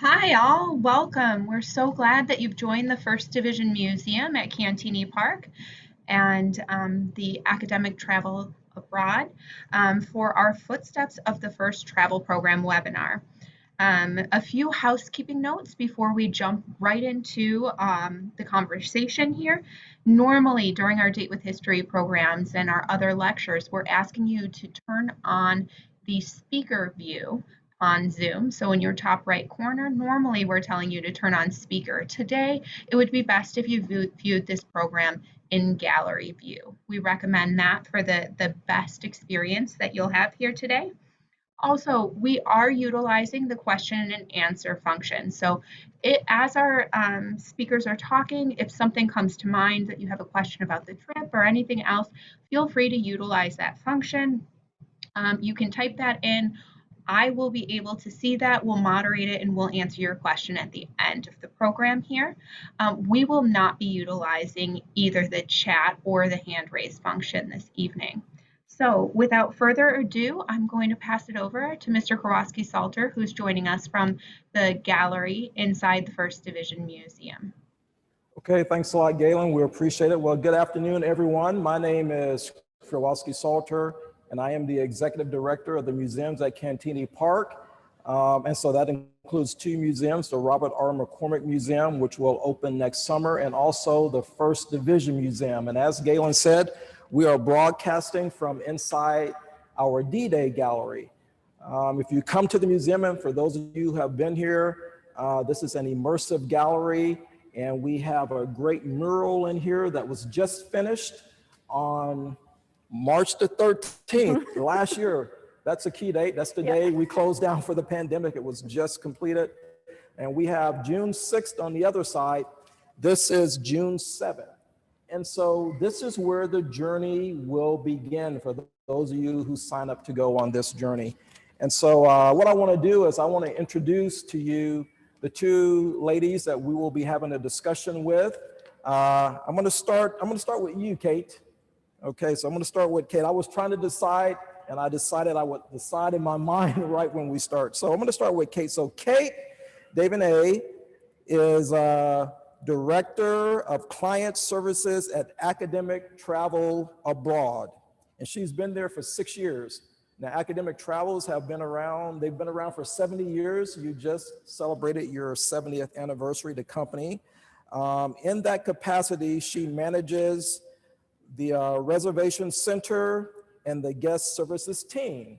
Hi, all. Welcome. We're so glad that you've joined the First Division Museum at Cantigny Park and the Academic Travel Abroad for our Footsteps of the First Travel Program webinar. A few housekeeping notes before we jump right into the conversation here. Normally, during our Date with History programs and our other lectures, we're asking you to turn on the speaker view on Zoom. So in your top right corner, normally we're telling you to turn on speaker. Today, it would be best if you viewed this program in gallery view. We recommend that for the best experience that you'll have here today. Also, we are utilizing the question and answer function. So as our speakers are talking, if something comes to mind that you have a question about the trip or anything else, feel free to utilize that function. You can type that in. I will be able to see that, we'll moderate it, and we'll answer your question at the end of the program here. We will not be utilizing either the chat or the hand raise function this evening. So without further ado, I'm going to pass it over to Mr. Krewasky Salter, who's joining us from the gallery inside the First Division Museum. Okay, thanks a lot, Galen. We appreciate it. Well, good afternoon, everyone. My name is Krewasky Salter, and I am the Executive Director of the Museums at Cantigny Park. And so that includes two museums, the Robert R. McCormick Museum, which will open next summer, and also the First Division Museum. And as Galen said, we are broadcasting from inside our D-Day gallery. If you come to the museum, and for those of you who have been here, this is an immersive gallery, and we have a great mural in here that was just finished on March the 13th last year. That's a key date. That's the day we closed down for the pandemic. It was just completed. And we have June 6th on the other side. This is June 7th. And so this is where the journey will begin for those of you who sign up to go on this journey. And so what I want to do is I want to introduce to you the two ladies that we will be having a discussion with. I'm going to start with you, Kate. Okay, so I'm going to start with Kate. I was trying to decide, and I decided I would decide in my mind right when we start. So I'm going to start with Kate. So Kate Desvenain is Director of Client Services at Academic Travel Abroad, and she's been there for 6 years. Now, academic travels have been around, they've been around for 70 years. You just celebrated your 70th anniversary, the company. In that capacity, she manages the reservation center and the guest services team.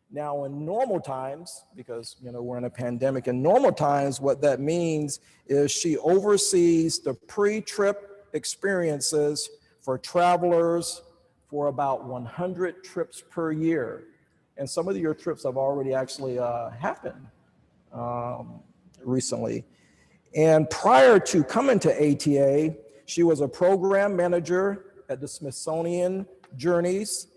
Now, in normal times, because we're in a pandemic, in normal times, what that means is she oversees the pre-trip experiences for travelers for about 100 trips per year. And some of your trips have already actually happened recently. And prior to coming to ATA, she was a program manager at the Smithsonian Journeys,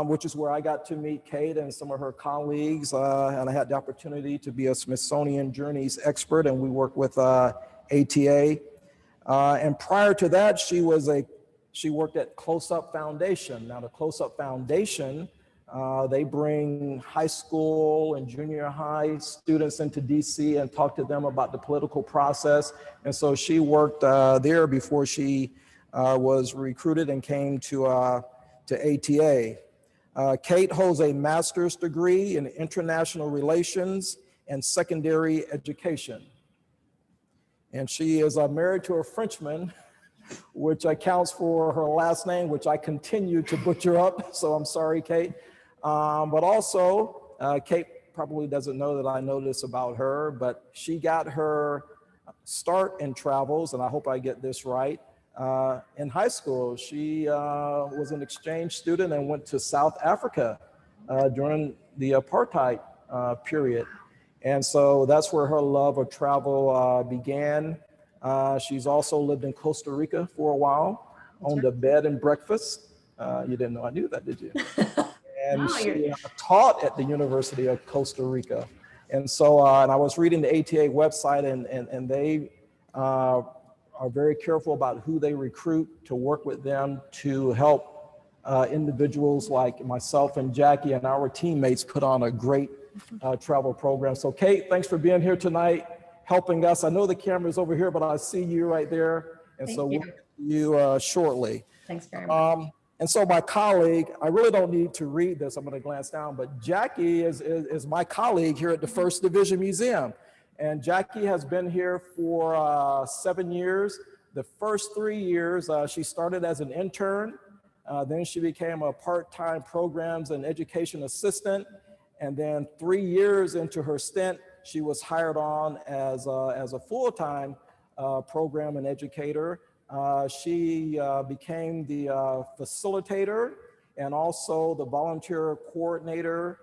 which is where I got to meet Kate and some of her colleagues. And I had the opportunity to be a Smithsonian Journeys expert, and we worked with ATA. And prior to that, she worked at Close Up Foundation. Now, the Close Up Foundation, they bring high school and junior high students into DC and talk to them about the political process. And so she worked there before she was recruited and came to ATA. Kate holds a master's degree in international relations and secondary education. And she is married to a Frenchman, which accounts for her last name, which I continue to butcher up. So I'm sorry, Kate. But also, Kate probably doesn't know that I know this about her, but she got her start in travels, and I hope I get this right. In high school, she was an exchange student and went to South Africa during the apartheid period. And so that's where her love of travel began. She's also lived in Costa Rica for a while, owned a bed and breakfast. You didn't know I knew that, did you? And she taught at the University of Costa Rica. And so, and I was reading the ATA website, and they are very careful about who they recruit to work with them to help individuals like myself and Jackie and our teammates put on a great travel program. So Kate, thanks for being here tonight, helping us. I know the camera's over here, but I see you right there. And Thank so you. we'll see you shortly. Thanks very much. And so my colleague, I really don't need to read this, I'm gonna glance down, but Jackie is my colleague here at the First Division Museum. And Jackie has been here for 7 years. The first 3 years, she started as an intern. Then she became a part-time programs and education assistant. And then 3 years into her stint, she was hired on as a full-time program and educator. She became the facilitator and also the volunteer coordinator.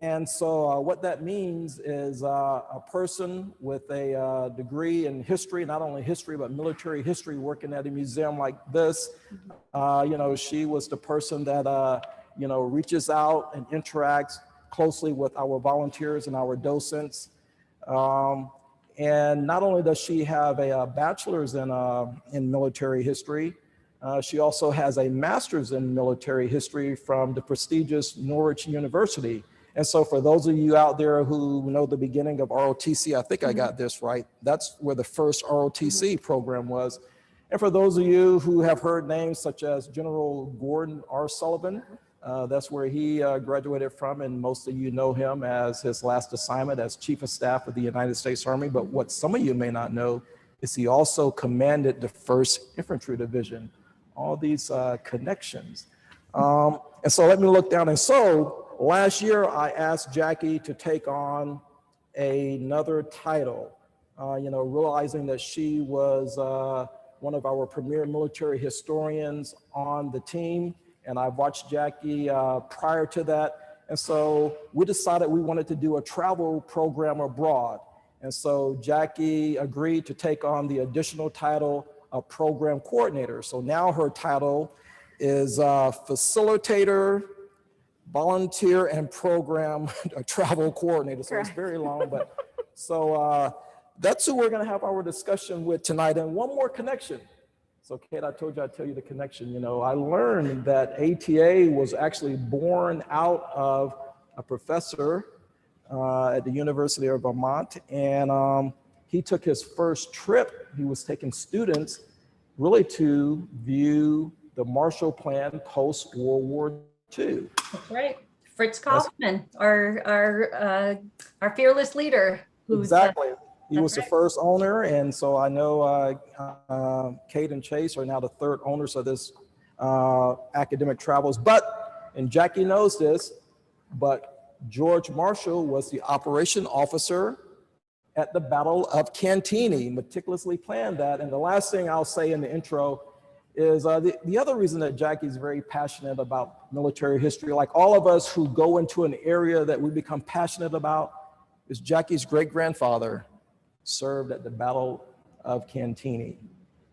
And so what that means is a person with a degree in history, not only history, but military history, working at a museum like this. You know, she was the person that, you know, reaches out and interacts closely with our volunteers and our docents. And not only does she have a bachelor's in military history, she also has a master's in military history from the prestigious Norwich University. And so for those of you out there who know the beginning of ROTC, I think I got this right, that's where the first ROTC program was. And for those of you who have heard names such as General Gordon R. Sullivan, that's where he graduated from, and most of you know him as his last assignment as Chief of Staff of the United States Army. But what some of you may not know is he also commanded the 1st Infantry Division. All these connections. And so let me look down. And so last year, I asked Jackie to take on another title, you know, realizing that she was one of our premier military historians on the team. And I watched Jackie prior to that. And so we decided we wanted to do a travel program abroad. And so Jackie agreed to take on the additional title of program coordinator. So now her title is facilitator, volunteer, and program travel coordinator. So it's very long, but so that's who we're gonna have our discussion with tonight. And one more connection. So Kate, I told you I'd tell you the connection. You know, I learned that ATA was actually born out of a professor at the University of Vermont. And he took his first trip. He was taking students really to view the Marshall Plan post-World War II. That's right. Fritz Kaufman, our fearless leader. Who's, exactly. He was right. the first owner. And so I know Kate and Chase are now the third owners of this academic travels. But, and Jackie knows this, but George Marshall was the operation officer at the Battle of Cantigny, meticulously planned that. And the last thing I'll say in the intro is the other reason that Jackie's very passionate about military history, like all of us who go into an area that we become passionate about, is Jackie's great-grandfather served at the Battle of Cantigny.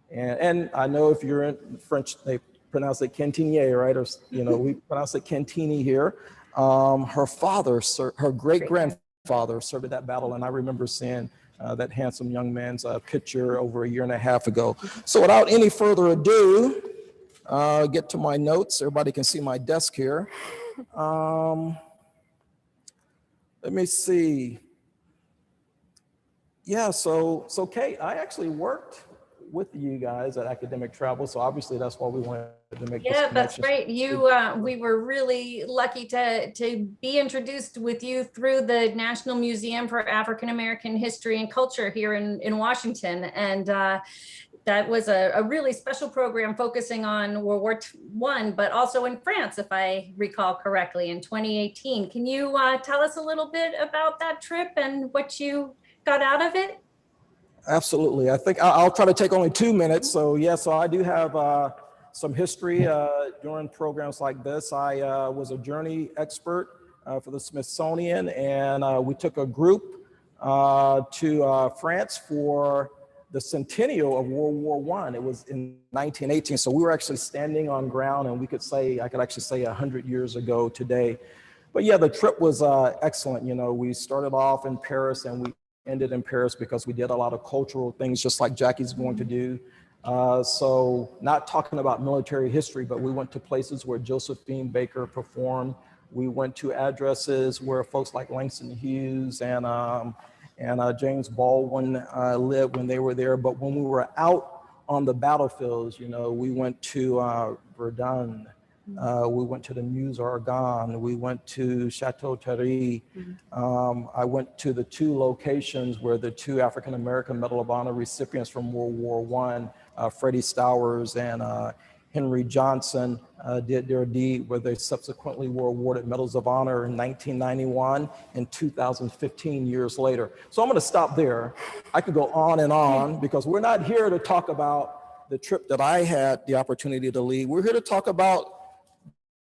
And I know if you're in French, they pronounce it Cantigny, right? Or, you know, we pronounce it Cantigny here. Her father, her great-grandfather served at that battle. And I remember seeing that handsome young man's picture over a year and a half ago. So without any further ado, get to my notes. Everybody can see my desk here. Let me see. Yeah, so Kate, I actually worked with you guys at Academic Travel, so obviously that's why we wanted to make this connection. That's right. You, we were really lucky to be introduced with you through the National Museum for African American History and Culture here in Washington, and that was a really special program focusing on World War I, but also in France, if I recall correctly, in 2018. Can you tell us a little bit about that trip and what you got out of it? Absolutely. I think I'll try to take only 2 minutes. So yeah, so I do have some history during programs like this. I was a journey expert for the Smithsonian, and we took a group to France for the centennial of World War I. It was in 1918. So we were actually standing on ground, and we could say, I could actually say 100 years ago today. But yeah, the trip was excellent. You know, we started off in Paris and we ended in Paris because we did a lot of cultural things, just like Jackie's going to do. So not talking about military history, but we went to places where Josephine Baker performed We went to addresses where folks like Langston Hughes and James Baldwin lived when they were there. But when we were out on the battlefields, you know, we went to Verdun, we went to the Meuse Argonne, we went to Chateau Thierry. I went to the 2 locations where the 2 African-American Medal of Honor recipients from World War I, Freddie Stowers and Henry Johnson, did their deed, where they subsequently were awarded Medals of Honor in 1991 and 2015 years later. So I'm going to stop there. I could go on and on because we're not here to talk about the trip that I had the opportunity to lead. We're here to talk about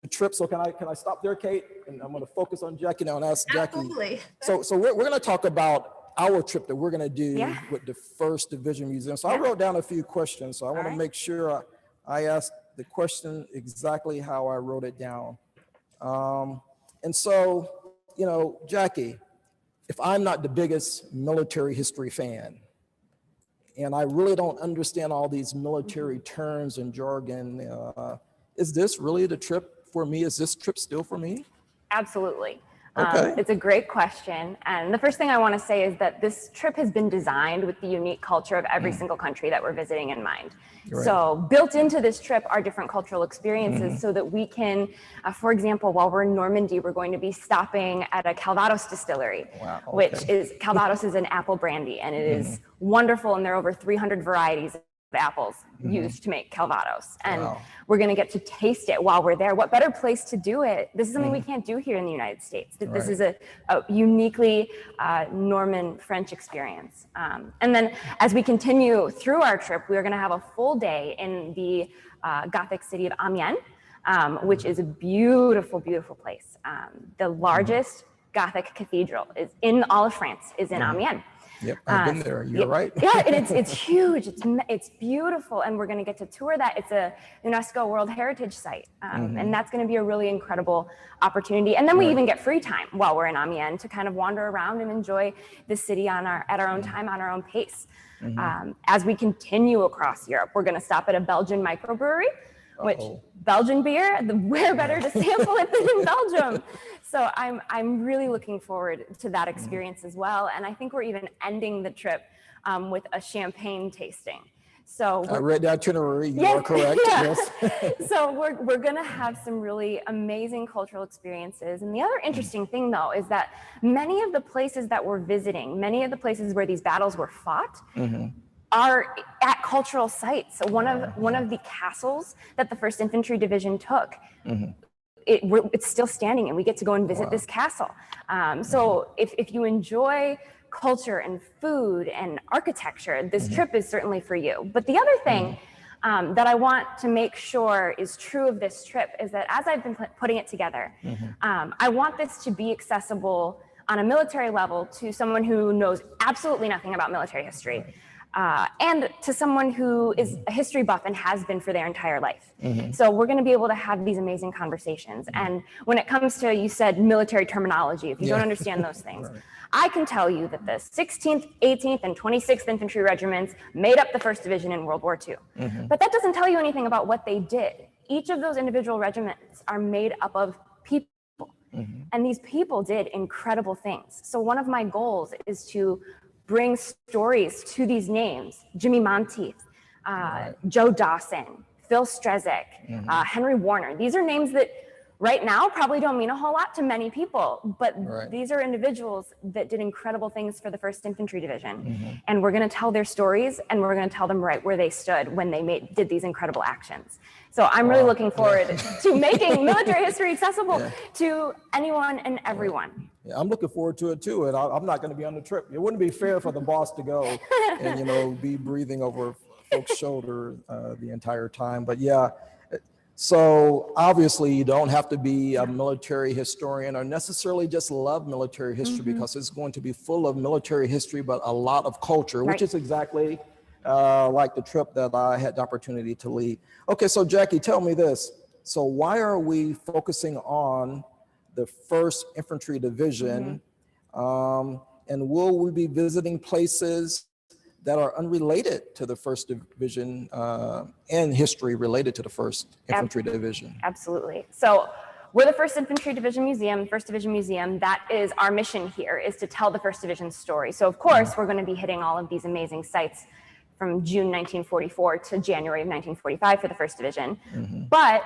the trip. So can I stop there, Kate? And I'm going to focus on Jackie now and ask Jackie. Absolutely. So we're going to talk about our trip that we're going to do with the 1st Division Museum. So I wrote down a few questions. So I want to make sure I ask the question exactly how I wrote it down. And so, you know, Jackie, if I'm not the biggest military history fan, and I really don't understand all these military terms and jargon, is this really the trip for me? Is this trip still for me? Absolutely. Okay. It's a great question. And the first thing I want to say is that this trip has been designed with the unique culture of every single country that we're visiting in mind. Right. So built into this trip are different cultural experiences so that we can, for example, while we're in Normandy, we're going to be stopping at a Calvados distillery, which is, Calvados is an apple brandy, and it is wonderful. And there are over 300 varieties of apples used to make Calvados. And we're going to get to taste it while we're there. What better place to do it? This is something we can't do here in the United States. This is a uniquely Norman French experience. And then as we continue through our trip, we're going to have a full day in the Gothic city of Amiens, which is a beautiful, beautiful place. The largest Gothic cathedral is in all of France, is in Amiens. Yep, I've been there. You're right. Yeah, and it's huge. It's beautiful, and we're going to get to tour that. It's a UNESCO World Heritage Site, and that's going to be a really incredible opportunity. And then we even get free time while we're in Amiens to kind of wander around and enjoy the city at our own time, on our own pace. As we continue across Europe, we're going to stop at a Belgian microbrewery, which Belgian beer, where better to sample it than in Belgium? So I'm really looking forward to that experience as well. And I think we're even ending the trip with a champagne tasting. So I read the itinerary. You are correct. Yes. So we're going to have some really amazing cultural experiences. And the other interesting thing, though, is that many of the places that we're visiting, many of the places where these battles were fought, are at cultural sites. So one of the castles that the 1st Infantry Division took, it's still standing, and we get to go and visit this castle. So if you enjoy culture and food and architecture, this trip is certainly for you. But the other thing that I want to make sure is true of this trip is that as I've been putting it together, I want this to be accessible on a military level to someone who knows absolutely nothing about military history. And to someone who is a history buff and has been for their entire life. So we're going to be able to have these amazing conversations. And when it comes to, you said military terminology, if you don't understand those things, I can tell you that the 16th, 18th, and 26th Infantry Regiments made up the 1st Division in World War II. But that doesn't tell you anything about what they did. Each of those individual regiments are made up of people. And these people did incredible things. So one of my goals is to bring stories to these names: Jimmy Monteith, Joe Dawson, Phil Strezek, Henry Warner. These are names that right now probably don't mean a whole lot to many people, but these are individuals that did incredible things for the 1st Infantry Division. And we're going to tell their stories, and we're going to tell them right where they stood when they did these incredible actions. So I'm really looking forward to making military history accessible to anyone and everyone. Yeah, I'm looking forward to it too, and I'm not going to be on the trip. It wouldn't be fair for the boss to go and be breathing over folks' shoulder the entire time. But yeah, so obviously you don't have to be a military historian or necessarily just love military history, because it's going to be full of military history, but a lot of culture, which is exactly like the trip that I had the opportunity to lead. Okay, so Jackie, tell me this. So why are we focusing on the 1st Infantry Division, and will we be visiting places that are unrelated to the 1st Division and history related to the 1st Infantry Division? Absolutely. So we're the 1st Infantry Division Museum, 1st Division Museum. That is our mission here, is to tell the 1st Division story. So of course, we're going to be hitting all of these amazing sites from June 1944 to January of 1945 for the 1st Division. But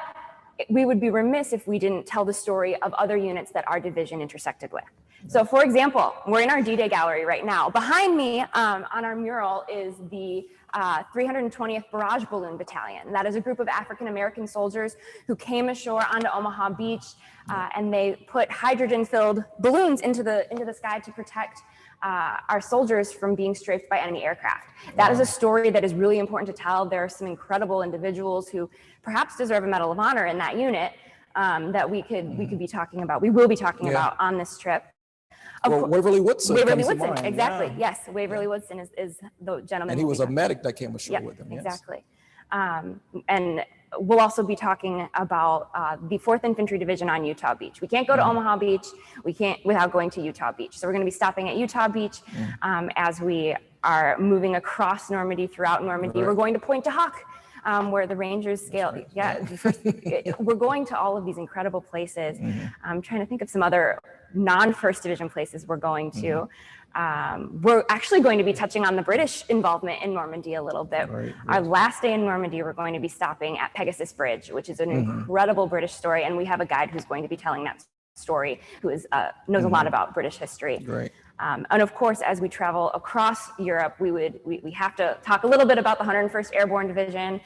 we would be remiss if we didn't tell the story of other units that our division intersected with. So for example, we're in our D-Day gallery right now. Behind me on our mural is the 320th Barrage Balloon Battalion. That is a group of African-American soldiers who came ashore onto Omaha Beach and they put hydrogen-filled balloons into the sky to protect our soldiers from being strafed by enemy aircraft. That is a story that is really important to tell. There are some incredible individuals who perhaps deserve a Medal of Honor in that unit that we could be talking about. We will be talking about on this trip. Well, Waverly Woodson. Waverly Woodson, exactly. Yes, Waverly Woodson is the gentleman. And he was a medic that came ashore with him. Yes. Exactly. And we'll also be talking about the 4th Infantry Division on Utah Beach. We can't go to Omaha Beach. We can't without going to Utah Beach. So we're going to be stopping at Utah Beach as we are moving across Normandy, throughout Normandy. We're going to Pointe du Hoc, where the Rangers scale. We're going to all of these incredible places. I'm trying to think of some other non-1st Division places we're going to. We're actually going to be touching on the British involvement in Normandy a little bit. Our last day in Normandy, we're going to be stopping at Pegasus Bridge, which is an incredible British story. And we have a guide who's going to be telling that story, who knows a lot about British history. And of course, as we travel across Europe, we have to talk a little bit about the 101st Airborne Division,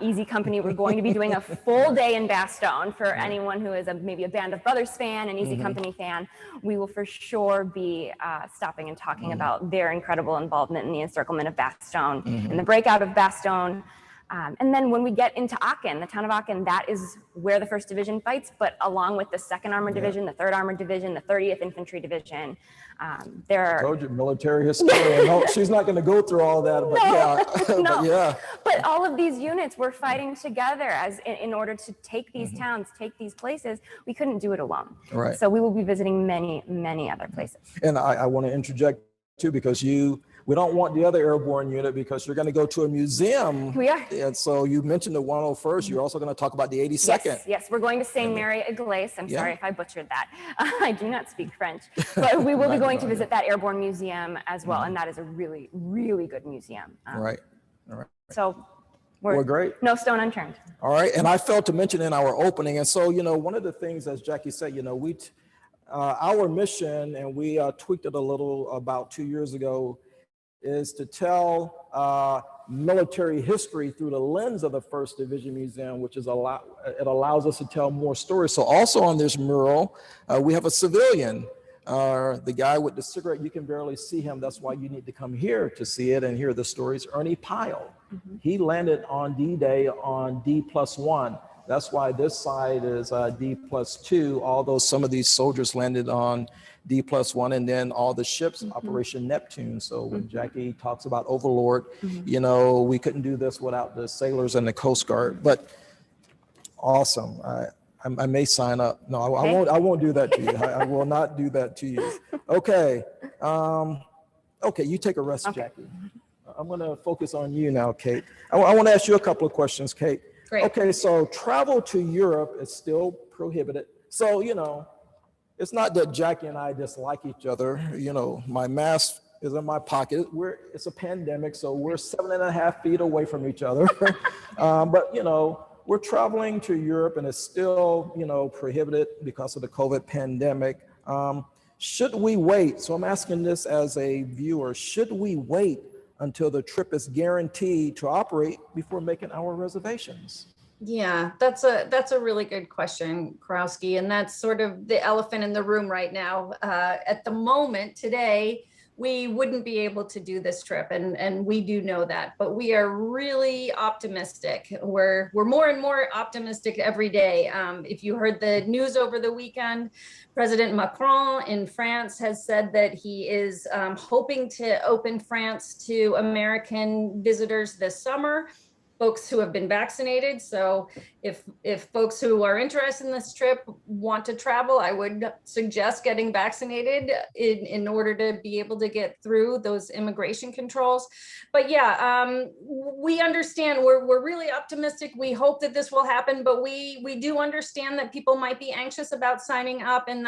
Easy Company. We're going to be doing a full day in Bastogne for anyone who is maybe a Band of Brothers fan, an Easy Company fan. We will for sure be stopping and talking about their incredible involvement in the encirclement of Bastogne and the breakout of Bastogne. And then when we get into Aachen, the town of Aachen, that is where the 1st Division fights, but along with the 2nd Armored Division, the 3rd Armored Division, the 30th Infantry Division. I told you, military historian. No, she's not going to go through all that, but But all of these units were fighting together in order to take these towns, take these places. We couldn't do it alone. So we will be visiting many, many other places. And I want to interject too, because we don't want the other airborne unit because you're going to go to a museum. We are. And so you mentioned the 101st. You're also going to talk about the 82nd. Yes, we're going to Saint Mary Iglesia. I'm sorry if I butchered that. I do not speak French, but we will be going to visit that Airborne Museum as well. And that is a really, really good museum. All right. So we're great. No stone unturned. All right. And I failed to mention in our opening. And so, one of the things, as Jackie said, our mission, and we tweaked it a little about 2 years ago, is to tell military history through the lens of the 1st Division Museum, which is it allows us to tell more stories. So also on this mural, we have a civilian, the guy with the cigarette. You can barely see him. That's why you need to come here to see it and hear the stories. Ernie Pyle. He landed on D-Day on D+1. That's why this side is D+2, although some of these soldiers landed on D+1, and then all the ships, Operation Neptune. So when Jackie talks about Overlord, we couldn't do this without the sailors and the Coast Guard. But awesome. I may sign up. No, I won't do that to you. I will not do that to you. Okay. Okay, you take a rest, Jackie. I'm going to focus on you now, Kate. I want to ask you a couple of questions, Kate. Great. Okay, so travel to Europe is still prohibited. So, it's not that Jackie and I dislike each other. My mask is in my pocket. It's a pandemic, so we're 7.5 feet away from each other. But, we're traveling to Europe and it's still, prohibited because of the COVID pandemic. Should we wait? So I'm asking this as a viewer. Should we wait until the trip is guaranteed to operate before making our reservations? Yeah, that's a really good question, Krewasky, and that's sort of the elephant in the room right now. At the moment today, we wouldn't be able to do this trip, and we do know that, but we are really optimistic. We're more and more optimistic every day. If you heard the news over the weekend, President Macron in France has said that he is hoping to open France to American visitors this summer. folks who have been vaccinated. So if folks who are interested in this trip want to travel, I would suggest getting vaccinated in order to be able to get through those immigration controls. But yeah, we understand, we're really optimistic. We hope that this will happen, but we do understand that people might be anxious about signing up, and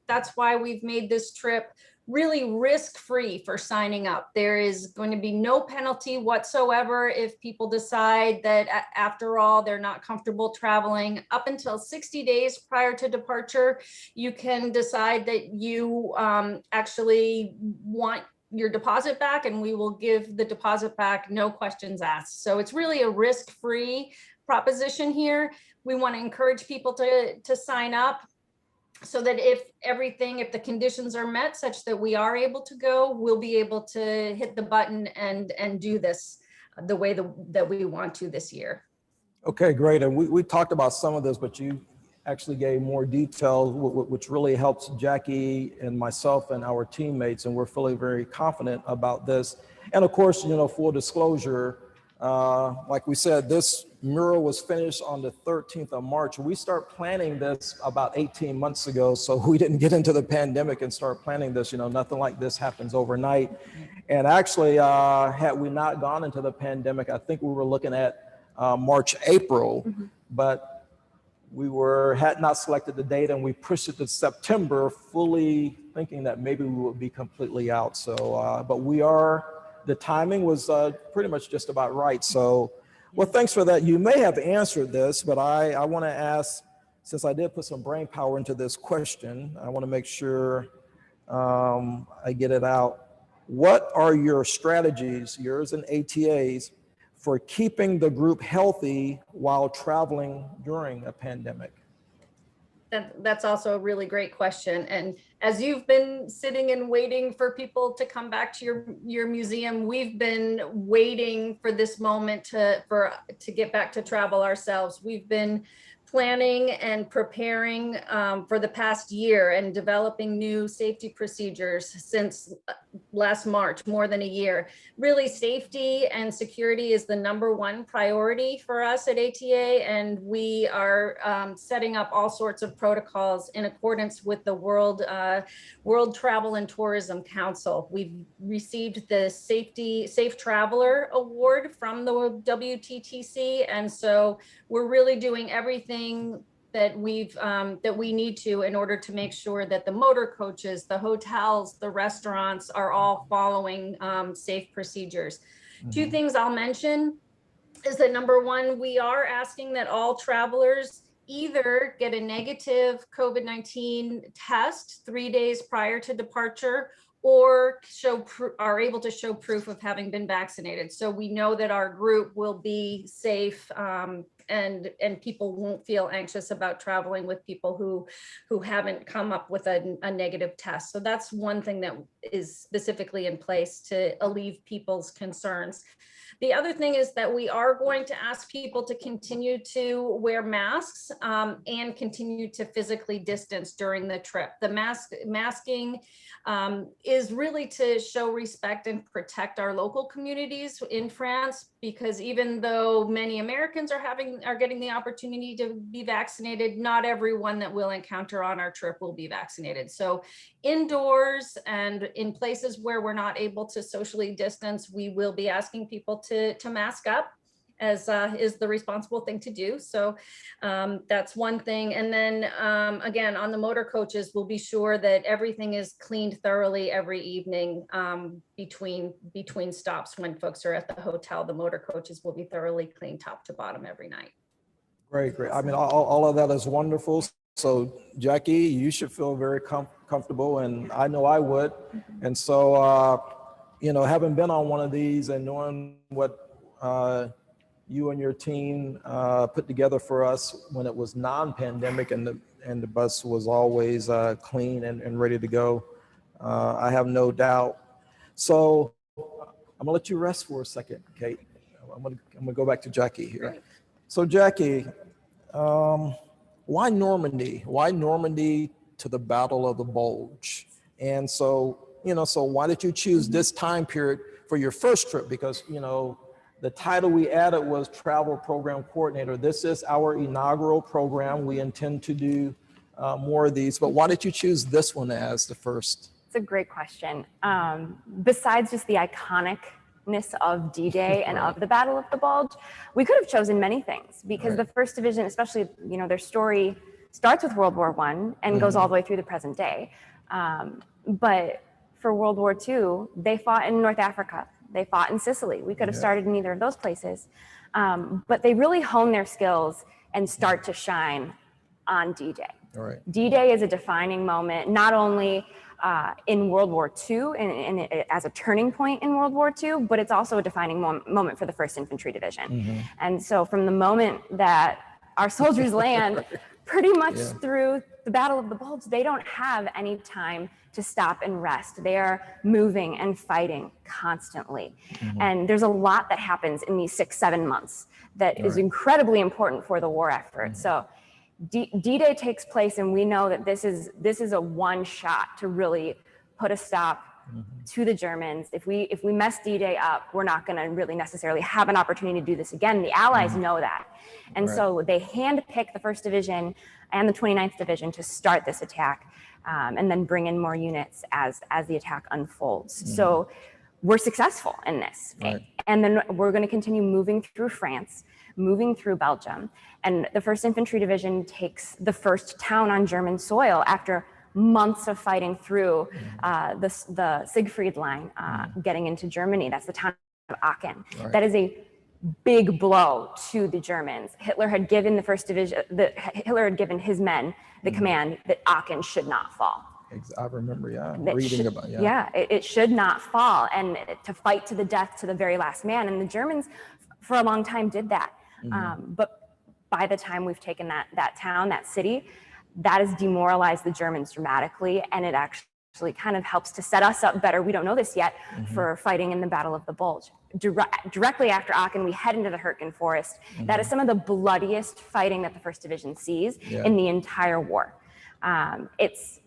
that's why we've made this trip really risk-free for signing up. There is going to be no penalty whatsoever if people decide that after all, they're not comfortable traveling. Up until 60 days prior to departure, you can decide that you actually want your deposit back, and we will give the deposit back, no questions asked. So it's really a risk-free proposition here. We want to encourage people to sign up, so that if the conditions are met such that we are able to go, we'll be able to hit the button and do this the way that we want to this year. Okay, great. And we talked about some of this, but you actually gave more detail, which really helps Jackie and myself and our teammates, and we're feeling very confident about this. And of course, full disclosure, like we said, this mural was finished on the 13th of March. We start planning this about 18 months ago, so we didn't get into the pandemic and start planning this. Nothing like this happens overnight. And actually, had we not gone into the pandemic, I think we were looking at March, April, but we had not selected the date, and we pushed it to September, fully thinking that maybe we would be completely out. So, but the timing was pretty much just about right. So, well, thanks for that. You may have answered this, but I want to ask, since I did put some brain power into this question, I want to make sure I get it out. What are your strategies, yours and ATA's, for keeping the group healthy while traveling during a pandemic? That's also a really great question. And as you've been sitting and waiting for people to come back to your museum, we've been waiting for this moment to get back to travel ourselves. We've been planning and preparing for the past year and developing new safety procedures since last March, more than a year. Really, safety and security is the #1 priority for us at ATA, and we are setting up all sorts of protocols in accordance with the World Travel and Tourism Council. We've received the Safe Traveler Award from the WTTC, and so we're really doing everything that we need to in order to make sure that the motor coaches, the hotels, the restaurants are all following safe procedures. Two things I'll mention is that #1, we are asking that all travelers either get a negative COVID-19 test 3 days prior to departure, or are able to show proof of having been vaccinated. So we know that our group will be safe, and people won't feel anxious about traveling with people who haven't come up with a negative test. So that's one thing that is specifically in place to alleviate people's concerns. The other thing is that we are going to ask people to continue to wear masks and continue to physically distance during the trip. The masking is really to show respect and protect our local communities in France, because even though many Americans are getting the opportunity to be vaccinated, not everyone that we'll encounter on our trip will be vaccinated. So indoors and in places where we're not able to socially distance, we will be asking people to mask up, as is the responsible thing to do. So that's one thing. And then again, on the motor coaches, we'll be sure that everything is cleaned thoroughly every evening between stops. When folks are at the hotel, the motor coaches will be thoroughly cleaned top to bottom every night. Great. I mean, all of that is wonderful. So Jackie, you should feel very comfortable, and I know I would. And so, having been on one of these and knowing what you and your team put together for us when it was non-pandemic and the bus was always clean and ready to go, I have no doubt. So I'm gonna let you rest for a second, Kate. I'm gonna go back to Jackie here. Great. So Jackie, why Normandy? Why Normandy to the Battle of the Bulge? And so, so why did you choose this time period for your first trip? Because, the title we added was Travel Program Coordinator. This is our inaugural program. We intend to do more of these, but why did you choose this one as the first? It's a great question. Besides just the iconicness of D-Day and of the Battle of the Bulge, we could have chosen many things, because the 1st Division, especially, you know, their story starts with World War I and goes all the way through the present day. But for World War II, they fought in North Africa. They fought in Sicily. We could have started in either of those places. But they really hone their skills and start to shine on D-Day. D-Day is a defining moment, not only in World War II and as a turning point in World War II, but it's also a defining moment for the 1st Infantry Division. And so from the moment that our soldiers land, pretty much through the Battle of the Bulge, they don't have any time to stop and rest. They are moving and fighting constantly. And there's a lot that happens in these 6-7 months that is incredibly important for the war effort. So D-Day takes place, and we know that this is a one shot to really put a stop to the Germans. If we mess D-Day up, we're not going to really necessarily have an opportunity to do this again. The Allies know that. And so they handpick the 1st Division and the 29th Division to start this attack, and then bring in more units as the attack unfolds. So we're successful in this. And then we're going to continue moving through France, moving through Belgium. And the 1st Infantry Division takes the first town on German soil after months of fighting through the Siegfried line, getting into Germany. That's the town of Aachen. That is a big blow to the Germans. Hitler had given the 1st Division, Hitler had given his men the command that Aachen should not fall. I remember, reading about it should not fall, and to fight to the death to the very last man. And the Germans, for a long time, did that. But by the time we've taken that town, that city, that has demoralized the Germans dramatically, and it actually kind of helps to set us up better. We don't know this yet for fighting in the Battle of the Bulge. Directly after Aachen, we head into the Hürtgen Forest. That is some of the bloodiest fighting that the 1st Division sees in the entire war. It's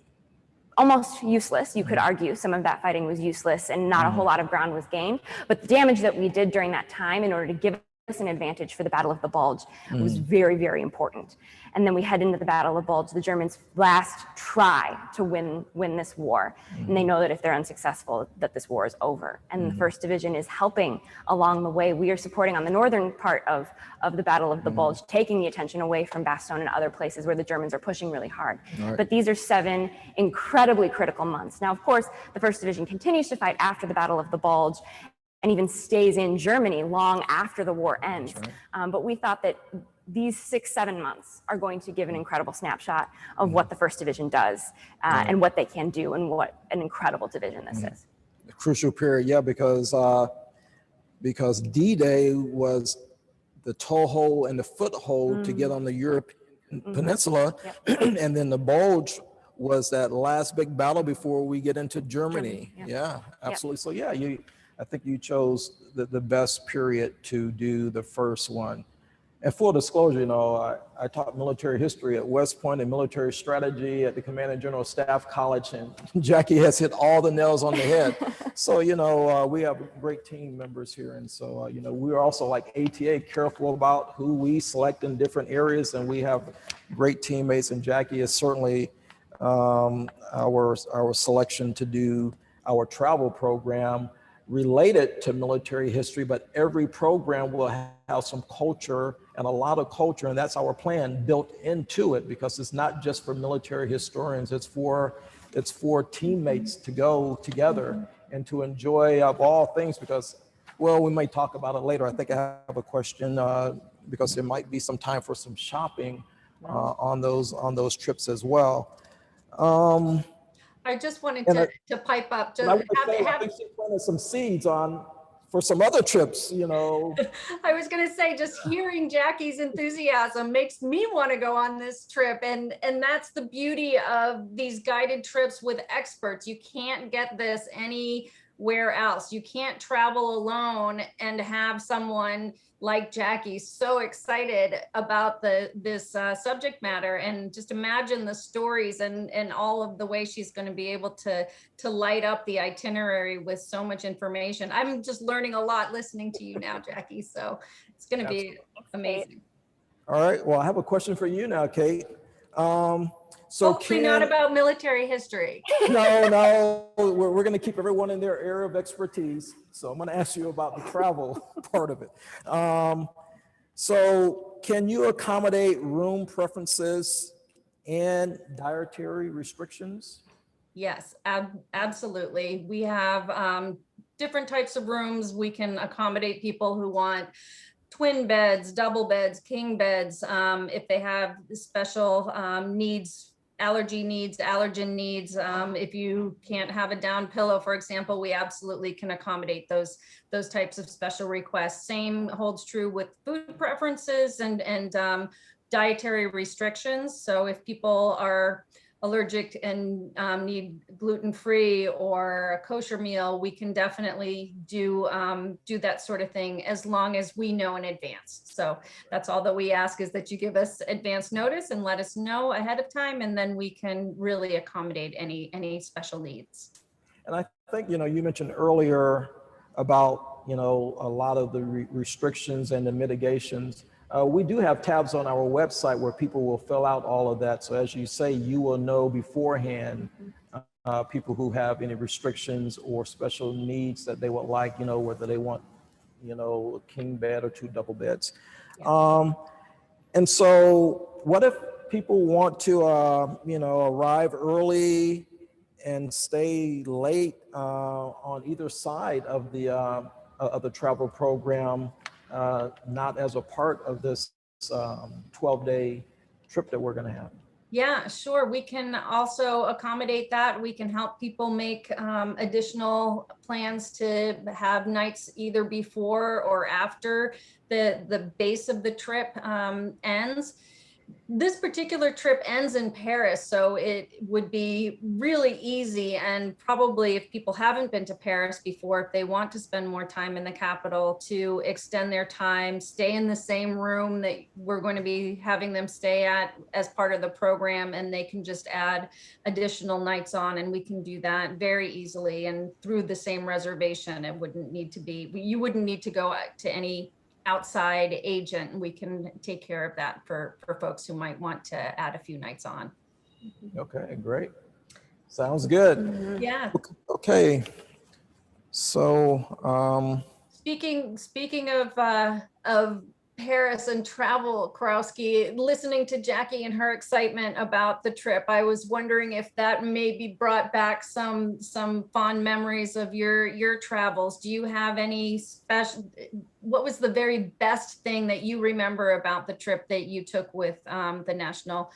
almost useless. You could argue some of that fighting was useless and not a whole lot of ground was gained. But the damage that we did during that time in order to give us an advantage for the Battle of the Bulge was very, very important. And then we head into the Battle of the Bulge, the Germans' last try to win this war. And they know that if they're unsuccessful, that this war is over. And the 1st Division is helping along the way. We are supporting on the northern part of the Battle of the Bulge, taking the attention away from Bastogne and other places where the Germans are pushing really hard. But these are 7 incredibly critical months. Now, of course, the 1st Division continues to fight after the Battle of the Bulge and even stays in Germany long after the war ends. But we thought that these 6-7 months are going to give an incredible snapshot of what the 1st Division does and what they can do, and what an incredible division this is. A crucial period, because D-Day was the toehold and the foothold to get on the European peninsula, and then the Bulge was that last big battle before we get into Germany. Absolutely. So I think you chose the best period to do the first one. And full disclosure, I taught military history at West Point and military strategy at the Command and General Staff College, and Jackie has hit all the nails on the head. So, we have great team members here. And so, we're also, like ATA, careful about who we select in different areas, and we have great teammates, and Jackie is certainly our selection to do our travel program related to military history, but every program will have some culture and a lot of culture, and that's our plan built into it, because it's not just for military historians, it's for teammates to go together and to enjoy of all things, because, well, we may talk about it later. I think I have a question because there might be some time for some shopping on those trips as well. I just wanted to pipe up. I think she planted some seeds for some other trips, I was going to say, just hearing Jackie's enthusiasm makes me want to go on this trip. And that's the beauty of these guided trips with experts. You can't get this any where else? You can't travel alone and have someone like Jackie so excited about this subject matter, and just imagine the stories and all of the way she's going to be able to light up the itinerary with so much information. I'm just learning a lot listening to you now, Jackie, so it's going to be amazing. All right, well, I have a question for you now, Kate. So hopefully not about military history. No, we're going to keep everyone in their area of expertise. So I'm going to ask you about the travel part of it. So can you accommodate room preferences and dietary restrictions? Yes, absolutely. We have different types of rooms. We can accommodate people who want twin beds, double beds, king beds. If they have special needs, allergy needs, allergen needs. If you can't have a down pillow, for example, we absolutely can accommodate those types of special requests. Same holds true with food preferences and dietary restrictions. So if people are allergic and need gluten-free or a kosher meal, we can definitely do that sort of thing as long as we know in advance. So that's all that we ask, is that you give us advance notice and let us know ahead of time, and then we can really accommodate any special needs. And I think, you mentioned earlier about, a lot of the restrictions and the mitigations. We do have tabs on our website where people will fill out all of that. So as you say, you will know beforehand people who have any restrictions or special needs that they would like, whether they want, a king bed or 2 double beds. Yeah. And so what if people want to, arrive early and stay late on either side of the travel program, not as a part of this 12-day trip that we're going to have? Yeah, sure. We can also accommodate that. We can help people make additional plans to have nights either before or after the base of the trip ends. This particular trip ends in Paris, so it would be really easy, and probably if people haven't been to Paris before, if they want to spend more time in the capital, to extend their time, stay in the same room that we're going to be having them stay at as part of the program, and they can just add additional nights on, and we can do that very easily and through the same reservation. It wouldn't need to be, you wouldn't need to go to any outside agent, and we can take care of that for folks who might want to add a few nights on. Okay, great. Sounds good. Yeah. Okay. So speaking of Paris and travel, Krewasky, listening to Jackie and her excitement about the trip, I was wondering if that maybe brought back some fond memories of your travels. Do you have any special, what was the very best thing that you remember about the trip that you took with the National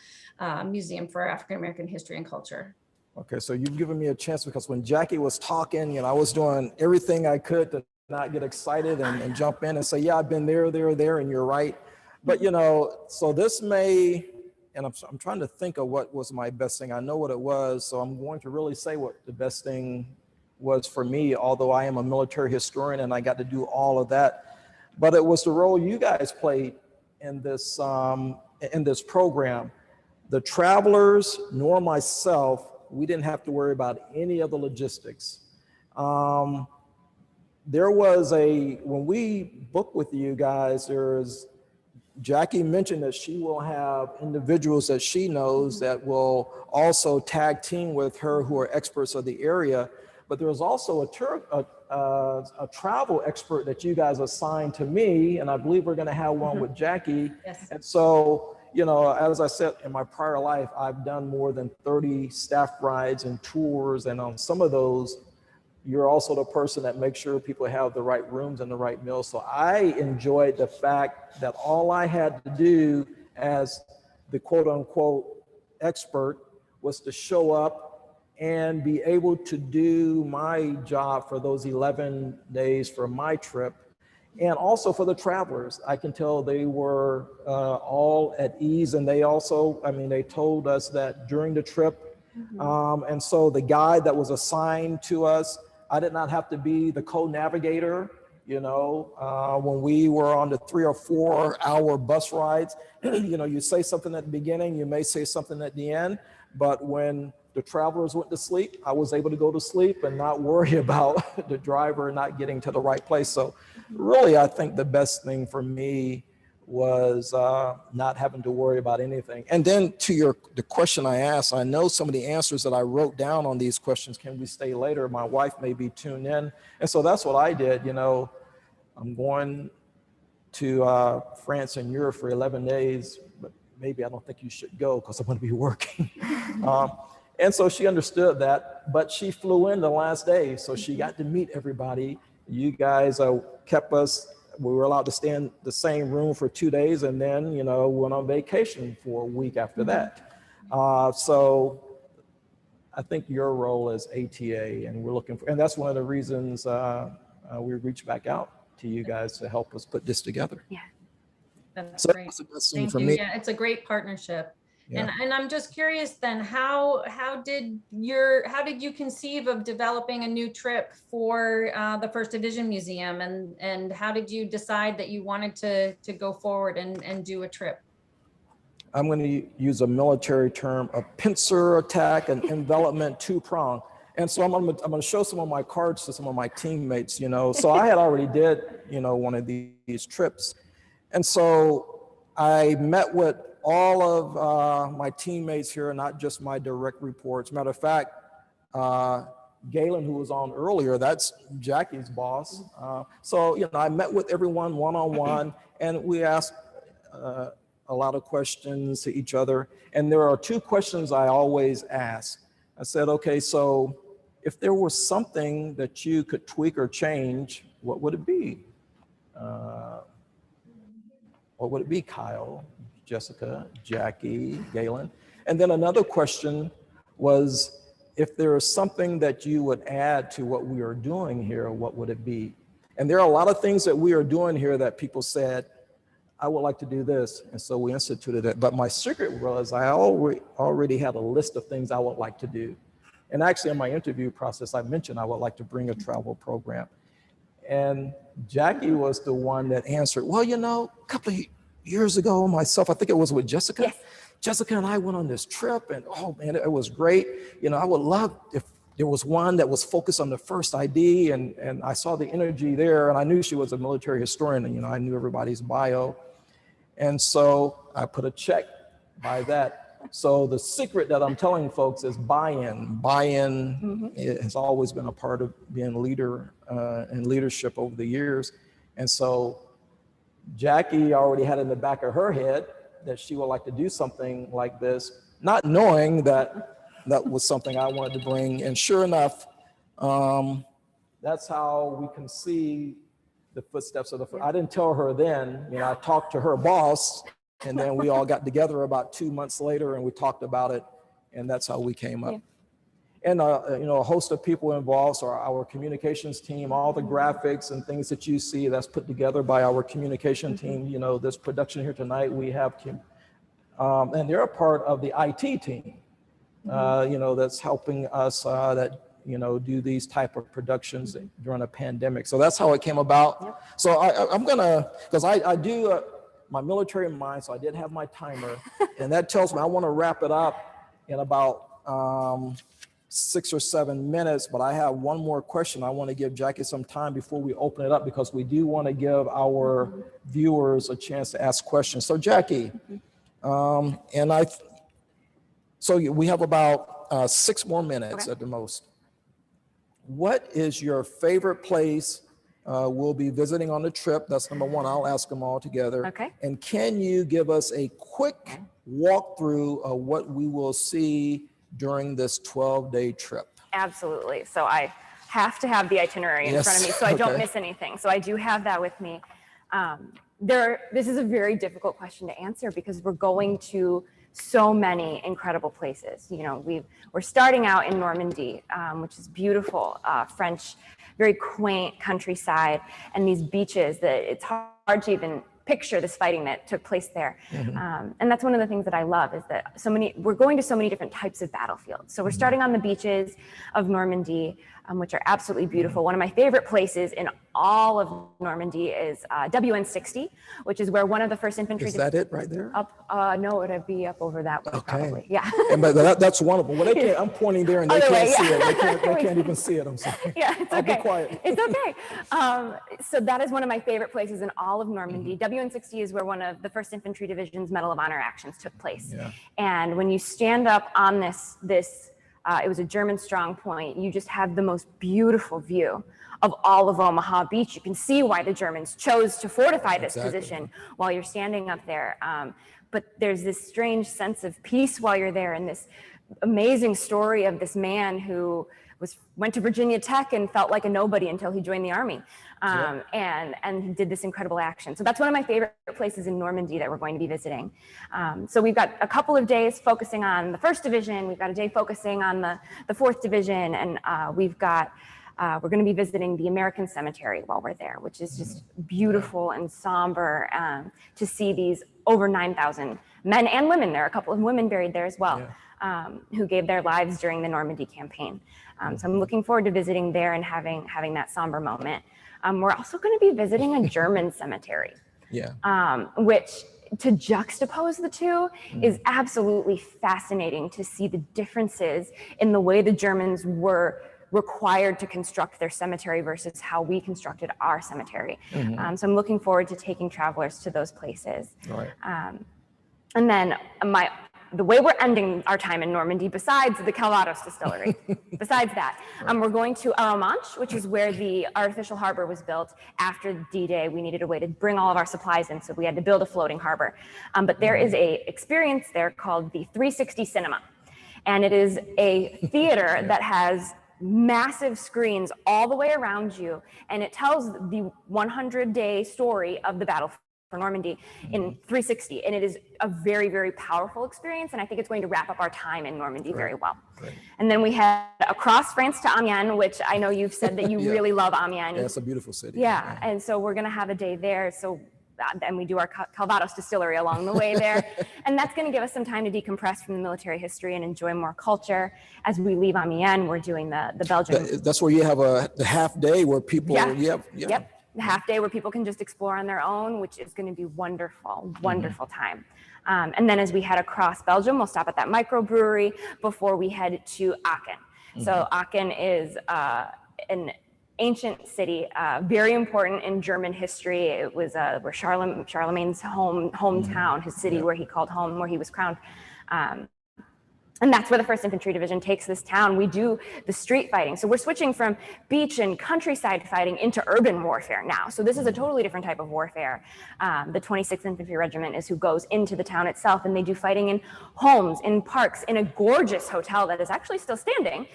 Museum for African American History and Culture? Okay, so you've given me a chance, because when Jackie was talking, I was doing everything I could to not get excited and jump in and say, yeah, I've been there, and you're right. But, so this may, and I'm trying to think of what was my best thing. I know what it was, so I'm going to really say what the best thing was for me, although I am a military historian and I got to do all of that. But it was the role you guys played in this program. The travelers, nor myself, we didn't have to worry about any of the logistics. There was when we booked with you guys, Jackie mentioned that she will have individuals that she knows that will also tag team with her who are experts of the area. But there was also a travel expert that you guys assigned to me, and I believe we're going to have one with Jackie. Yes. And so, as I said, in my prior life, I've done more than 30 staff rides and tours, and on some of those, you're also the person that makes sure people have the right rooms and the right meals. So I enjoyed the fact that all I had to do as the quote unquote expert was to show up and be able to do my job for those 11 days for my trip. And also for the travelers, I can tell they were all at ease. And they also, they told us that during the trip. And so the guide that was assigned to us, I did not have to be the co-navigator. You know, when we were on the 3 or 4 hour bus rides, you know, you say something at the beginning, you may say something at the end, but when the travelers went to sleep, I was able to go to sleep and not worry about the driver not getting to the right place. So really, I think the best thing for me was not having to worry about anything. And then to the question I asked, I know some of the answers that I wrote down on these questions, can we stay later? My wife may be tuned in. And so that's what I did. You know, I'm going to France and Europe for 11 days, but maybe I don't think you should go because I'm going to be working. And so she understood that, but she flew in the last day. So she got to meet everybody. You guys kept us, we were allowed to stay in the same room for 2 days, and then, you know, went on vacation for a week after that. So I think your role as ATA, and we're looking for, and that's one of the reasons we reached back out to you guys to help us put this together. Yeah. That's So great. that's the best thing Thank for you. me. Yeah, it's a great partnership. Yeah. And I'm just curious then, how did you conceive of developing a new trip for the First Division Museum, and how did you decide that you wanted to go forward and do a trip? I'm going to use a military term, a pincer attack, an envelopment two-prong. And so I'm going to show some of my cards to some of my teammates, you know. So I had already did, you know, one of these trips. And so I met with all of my teammates here, not just my direct reports. Matter of fact, Galen, who was on earlier, that's Jackie's boss. So, you know, I met with everyone one-on-one, and we asked a lot of questions to each other. And there are 2 questions I always ask. I said, okay, so if there was something that you could tweak or change, what would it be? What would it be, Kyle, Jessica, Jackie, Galen? And then another question was, if there is something that you would add to what we are doing here, what would it be? And there are a lot of things that we are doing here that people said, I would like to do this. And so we instituted it. But my secret was I already had a list of things I would like to do. And actually in my interview process, I mentioned I would like to bring a travel program. And Jackie was the one that answered, well, you know, a couple of years ago, myself, I think it was with Jessica. Yes. Jessica and I went on this trip, and oh man, it was great. You know, I would love if there was one that was focused on the first ID, and I saw the energy there, and I knew she was a military historian, and, you know, I knew everybody's bio. And so I put a check by that. So the secret that I'm telling folks is buy-in. Buy-in has always been a part of being a leader and leadership over the years. And so Jackie already had in the back of her head that she would like to do something like this, not knowing that that was something I wanted to bring. And sure enough, that's how we can see the footsteps of the, I didn't tell her then, you know, I talked to her boss, and then we all got together about 2 months later and we talked about it, and that's how we came up. Yeah. And you know, a host of people involved, so our communications team, all the graphics and things that you see, that's put together by our communication team. You know, this production here tonight, we have, and they're a part of the IT team, you know, that's helping us you know, do these type of productions during a pandemic. So that's how it came about. Yep. So I'm gonna, because I do my military mind, so I did have my timer, and that tells me I want to wrap it up in about 6 or 7 minutes, but I have one more question. I want to give Jackie some time before we open it up, because we do want to give our viewers a chance to ask questions. So Jackie, so we have about 6 more minutes at the most. What is your favorite place we'll be visiting on the trip? That's number one. I'll ask them all together. Okay. And can you give us a quick walkthrough of what we will see during this 12-day trip? Absolutely. So I have to have the itinerary in front of me so I don't miss anything. So I do have that with me. This is a very difficult question to answer because we're going to so many incredible places. You know, we're starting out in Normandy, which is beautiful, French, very quaint countryside, and these beaches that it's hard to even picture this fighting that took place there. And that's one of the things that I love, is that we're going to so many different types of battlefields. So we're starting on the beaches of Normandy, which are absolutely beautiful. One of my favorite places in all of Normandy is WN60, which is where one of the first infantry. Is that it right there? Up, no, it'd be up over that way, probably. Yeah. But that's one of them. Well, they can't, I'm pointing there and they can't see it. They can't even see it. I'm sorry. Yeah, it's okay. I'll be quiet. It's okay. So that is one of my favorite places in all of Normandy. WN60 is where one of the first infantry division's Medal of Honor actions took place. Yeah. And when you stand up on this, it was a German strong point, you just have the most beautiful view of all of Omaha Beach. You can see why the Germans chose to fortify this position while you're standing up there. But there's this strange sense of peace while you're there, and this amazing story of this man who went to Virginia Tech and felt like a nobody until he joined the Army, and did this incredible action. So that's one of my favorite places in Normandy that we're going to be visiting. So we've got a couple of days focusing on the 1st Division. We've got a day focusing on the 4th Division, and we're going to be visiting the American Cemetery while we're there, which is just beautiful and somber, to see these over 9,000 men and women. There are a couple of women buried there as well, who gave their lives during the Normandy campaign. So I'm looking forward to visiting there and having that somber moment. We're also going to be visiting a German cemetery, which, to juxtapose the two, is absolutely fascinating to see the differences in the way the Germans were required to construct their cemetery versus how we constructed our cemetery. So I'm looking forward to taking travelers to those places. And then the way we're ending our time in Normandy, besides the Calvados distillery, besides that, we're going to Arromanches, which is where the artificial harbor was built after D-Day. We needed a way to bring all of our supplies in, so we had to build a floating harbor. But there is a experience there called the 360 Cinema. And it is a theater that has massive screens all the way around you, and it tells the 100-day story of the battle for Normandy in 360, and it is a very, very powerful experience, and I think it's going to wrap up our time in Normandy very well. And then we head across France to Amiens, which I know you've said that you really love Amiens. Yeah, it's a beautiful city. And so we're going to have a day there. And we do our Calvados distillery along the way there. And that's going to give us some time to decompress from the military history and enjoy more culture. As we leave Amiens, we're doing the Belgian. That's where you have the half day where people, the half day where people can just explore on their own, which is going to be wonderful, wonderful time. And then as we head across Belgium, we'll stop at that microbrewery before we head to Aachen. So Aachen is an ancient city, very important in German history. It was where Charlemagne's hometown, his city where he called home, where he was crowned. And that's where the 1st Infantry Division takes this town. We do the street fighting. So we're switching from beach and countryside fighting into urban warfare now. So this is a totally different type of warfare. The 26th Infantry Regiment is who goes into the town itself, and they do fighting in homes, in parks, in a gorgeous hotel that is actually still standing.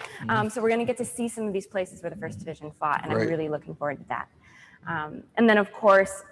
So we're going to get to see some of these places where the 1st Division fought, and I'm really looking forward to that. And then, of course,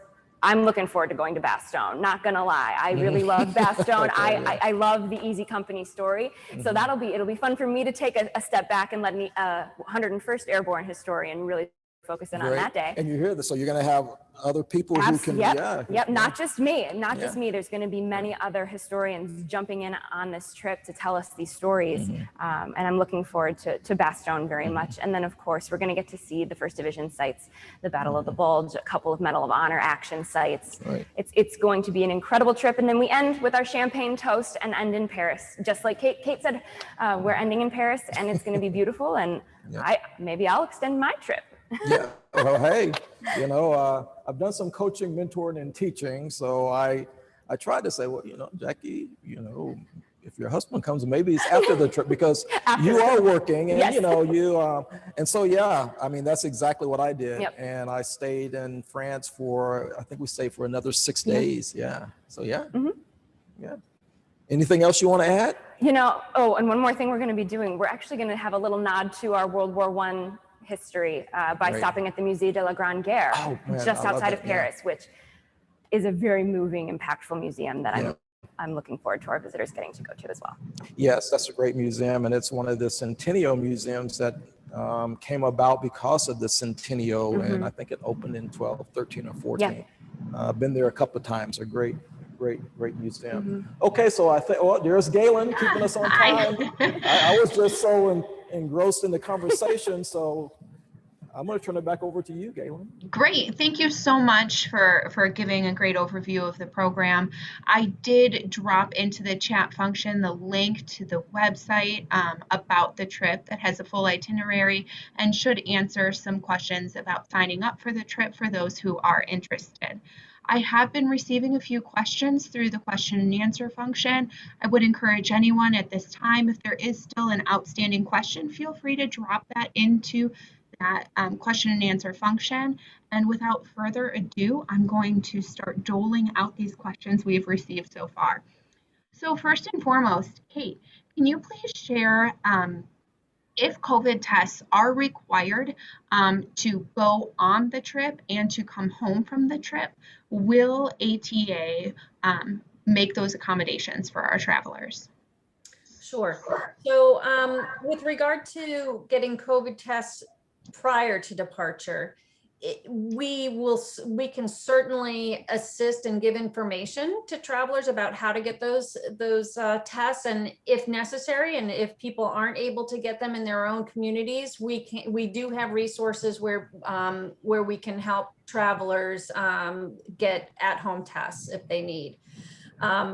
I'm looking forward to going to Bastogne, not gonna lie. I really love Bastogne. I love the Easy Company story. So it'll be fun for me to take a step back and let me, 101st Airborne historian, really focus in on that day. And you hear this, so you're gonna have other people who can, not just me, just me. There's gonna be many other historians jumping in on this trip to tell us these stories. And I'm looking forward to Bastogne very much. And then, of course, we're gonna get to see the 1st Division sites, the Battle of the Bulge, a couple of Medal of Honor action sites. It's going to be an incredible trip. And then we end with our champagne toast and end in Paris. Just like Kate said, we're ending in Paris, and it's gonna be beautiful. And maybe I'll extend my trip. Well, hey, I've done some coaching, mentoring, and teaching. So I tried to say, well, Jackie, if your husband comes, maybe it's after the trip, because you are working, and and so I mean, that's exactly what I did. And I stayed in France I think we stayed for another 6 days. So Anything else you want to add? And one more thing we're going to be doing. We're actually going to have a little nod to our World War I history by stopping at the Musée de la Grande Guerre, just outside of Paris, which is a very moving, impactful museum that I'm looking forward to our visitors getting to go to as well. Yes, that's a great museum, and it's one of the Centennial museums that came about because of the Centennial, and I think it opened in 12, 13, or 14. Been there a couple of times. A great museum. Okay, so I think, oh, there's Galen keeping us on time. I was just so engrossed in the conversation, so I'm going to turn it back over to you, Galen. Great. Thank you so much for giving a great overview of the program. I did drop into the chat function the link to the website about the trip that has a full itinerary and should answer some questions about signing up for the trip for those who are interested. I have been receiving a few questions through the question and answer function. I would encourage anyone at this time, if there is still an outstanding question, feel free to drop that into that question and answer function. And without further ado, I'm going to start doling out these questions we've received so far. So first and foremost, Kate, can you please share if COVID tests are required to go on the trip and to come home from the trip, will ATA make those accommodations for our travelers? Sure. So with regard to getting COVID tests prior to departure, we can certainly assist and give information to travelers about how to get those tests, and if necessary, and if people aren't able to get them in their own communities, we do have resources where we can help travelers get at-home tests if they need.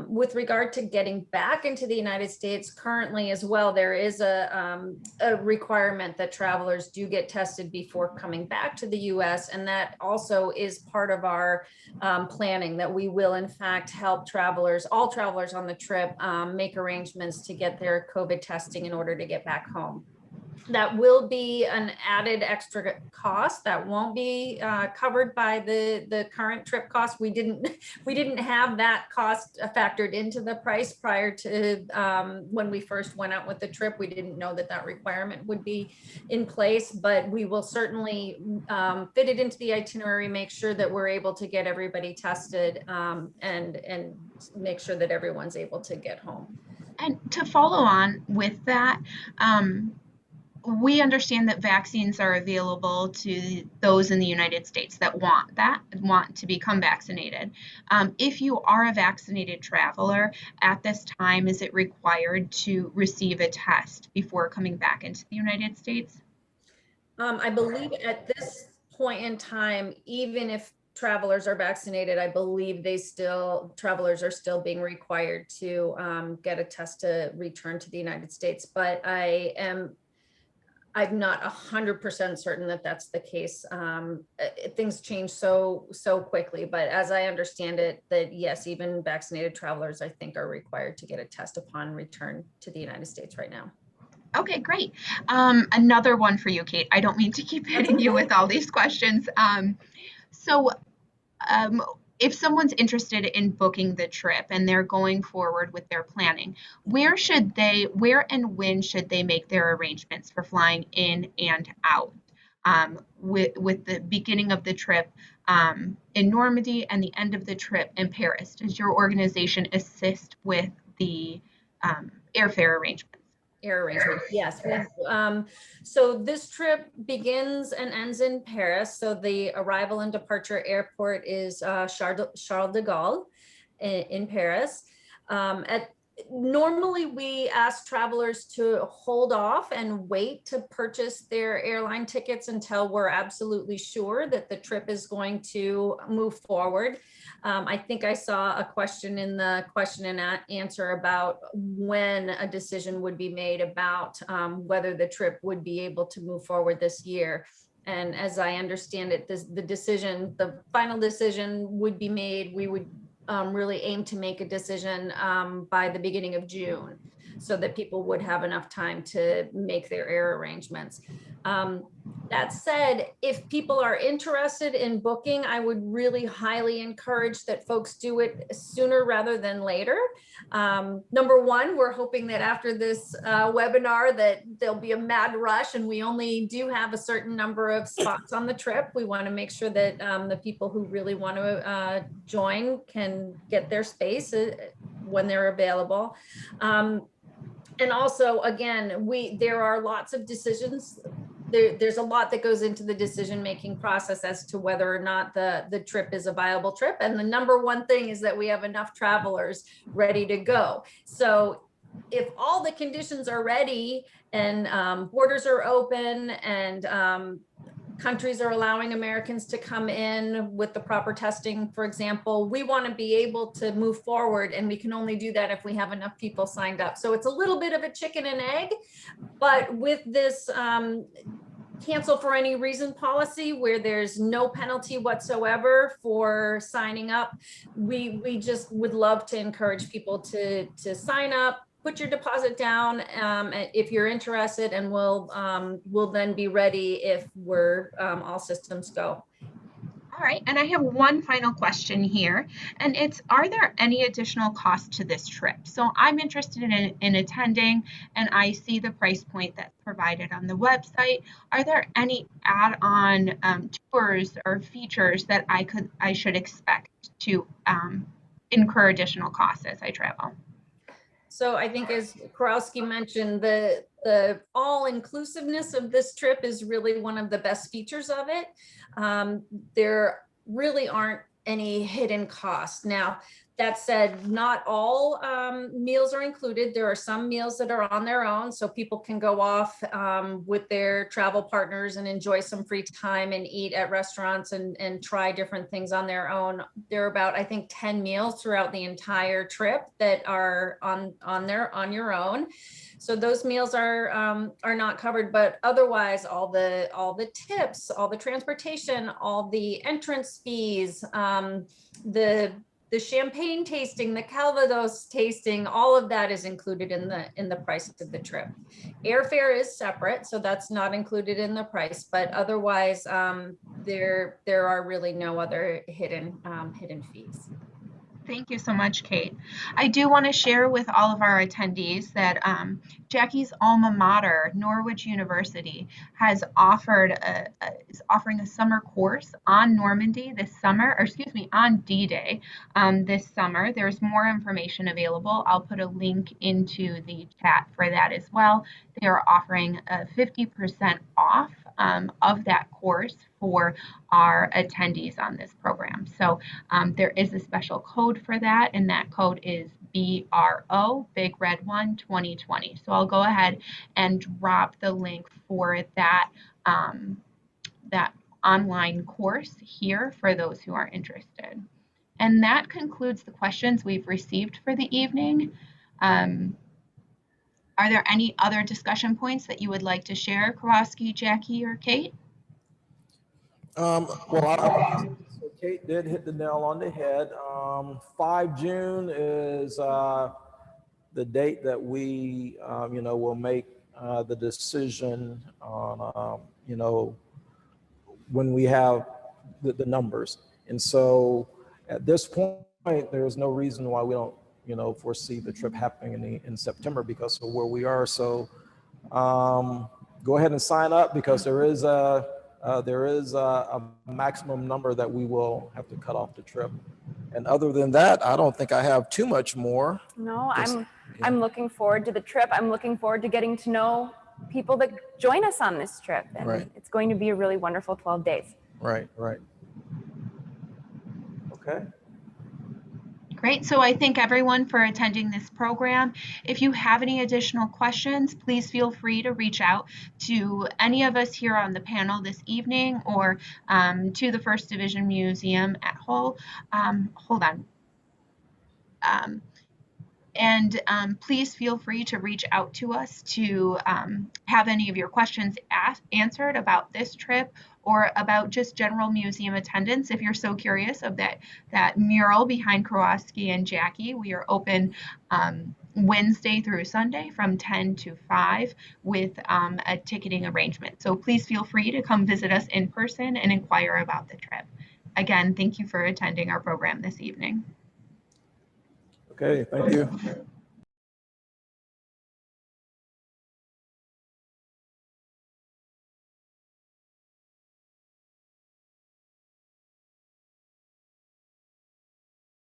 With regard to getting back into the United States, currently as well, there is a requirement that travelers do get tested before coming back to the US. And that also is part of our planning, that we will in fact help travelers, all travelers on the trip, make arrangements to get their COVID testing in order to get back home. That will be an added extra cost that won't be covered by the current trip cost. We didn't have that cost factored into the price prior to when we first went out with the trip. We didn't know that requirement would be in place, but we will certainly fit it into the itinerary, make sure that we're able to get everybody tested and make sure that everyone's able to get home. And to follow on with that, we understand that vaccines are available to those in the United States that want to become vaccinated. If you are a vaccinated traveler at this time, is it required to receive a test before coming back into the United States? I believe at this point in time, even if travelers are vaccinated, I believe travelers are still being required to get a test to return to the United States. But I'm not 100% certain that that's the case. Things change so quickly, but as I understand it, that yes, even vaccinated travelers, I think, are required to get a test upon return to the United States right now. Okay, great. Another one for you, Kate. I don't mean to keep hitting you with all these questions. If someone's interested in booking the trip and they're going forward with their planning, where and when should they make their arrangements for flying in and out? With the beginning of the trip in Normandy and the end of the trip in Paris, does your organization assist with the airfare arrangements? Air arrangements, yes. So this trip begins and ends in Paris. So the arrival and departure airport is Charles de Gaulle in Paris. Normally, we ask travelers to hold off and wait to purchase their airline tickets until we're absolutely sure that the trip is going to move forward. I think I saw a question in the question and answer about when a decision would be made about whether the trip would be able to move forward this year. And as I understand it, the final decision would be made. We would really aim to make a decision by the beginning of June, so that people would have enough time to make their air arrangements. That said, if people are interested in booking, I would really highly encourage that folks do it sooner rather than later. Number one, we're hoping that after this webinar that there'll be a mad rush, and we only do have a certain number of spots on the trip. We want to make sure that the people who really want to join can get their space when they're available. And also, again, there are lots of decisions there's a lot that goes into the decision-making process as to whether or not the trip is a viable trip. And the number one thing is that we have enough travelers ready to go. So if all the conditions are ready and borders are open and countries are allowing Americans to come in with the proper testing, for example, we want to be able to move forward, and we can only do that if we have enough people signed up. So it's a little bit of a chicken and egg, but with this cancel for any reason policy where there's no penalty whatsoever for signing up, we just would love to encourage people to sign up, put your deposit down if you're interested, and we'll then be ready if we're all systems go. All right, and I have one final question here, and it's, are there any additional costs to this trip? So I'm interested in attending, and I see the price point that's provided on the website. Are there any add-on tours or features that I should expect to incur additional costs as I travel? So I think, as Krewasky mentioned, the all-inclusiveness of this trip is really one of the best features of it. There really aren't any hidden costs. Now, that said, not all meals are included. There are some meals that are on their own, so people can go off with their travel partners and enjoy some free time and eat at restaurants and try different things on their own. There are about, I think, 10 meals throughout the entire trip that are on your own. So those meals are not covered, but otherwise all the tips, all the transportation, all the entrance fees, the champagne tasting, the Calvados tasting, all of that is included in the price of the trip. Airfare is separate, so that's not included in the price, but otherwise there are really no other hidden fees. Thank you so much, Kate. I do want to share with all of our attendees that Jackie's alma mater, Norwich University, is offering a summer course on Normandy this summer, or excuse me, on D-Day this summer. There's more information available. I'll put a link into the chat for that as well. They are offering a 50% off of that course for our attendees on this program. So there is a special code for that, and that code is BRO, Big Red 1 2020. So I'll go ahead and drop the link for that that online course here for those who are interested. And that concludes the questions we've received for the evening. Are there any other discussion points that you would like to share, Krewasky, Jackie, or Kate? So Kate did hit the nail on the head. 5 June is the date that we, will make the decision on, when we have the numbers. And so at this point, there's no reason why we don't, foresee the trip happening in September because of where we are. So go ahead and sign up, because there is a maximum number that we will have to cut off the trip. And other than that, I don't think I have too much more. No, I'm looking forward to the trip. I'm looking forward to getting to know people that join us on this trip. And Right. It's going to be a really wonderful 12 days. Right. Okay. Great. So I thank everyone for attending this program. If you have any additional questions, please feel free to reach out to any of us here on the panel this evening, or to the First Division Museum at Hull. Hold on. Please feel free to reach out to us to have any of your questions answered about this trip, or about just general museum attendance. If you're so curious of that mural behind Krewasky and Jackie, we are open Wednesday through Sunday from 10 to 5 with a ticketing arrangement. So please feel free to come visit us in person and inquire about the trip. Again, thank you for attending our program this evening. Okay, thank you.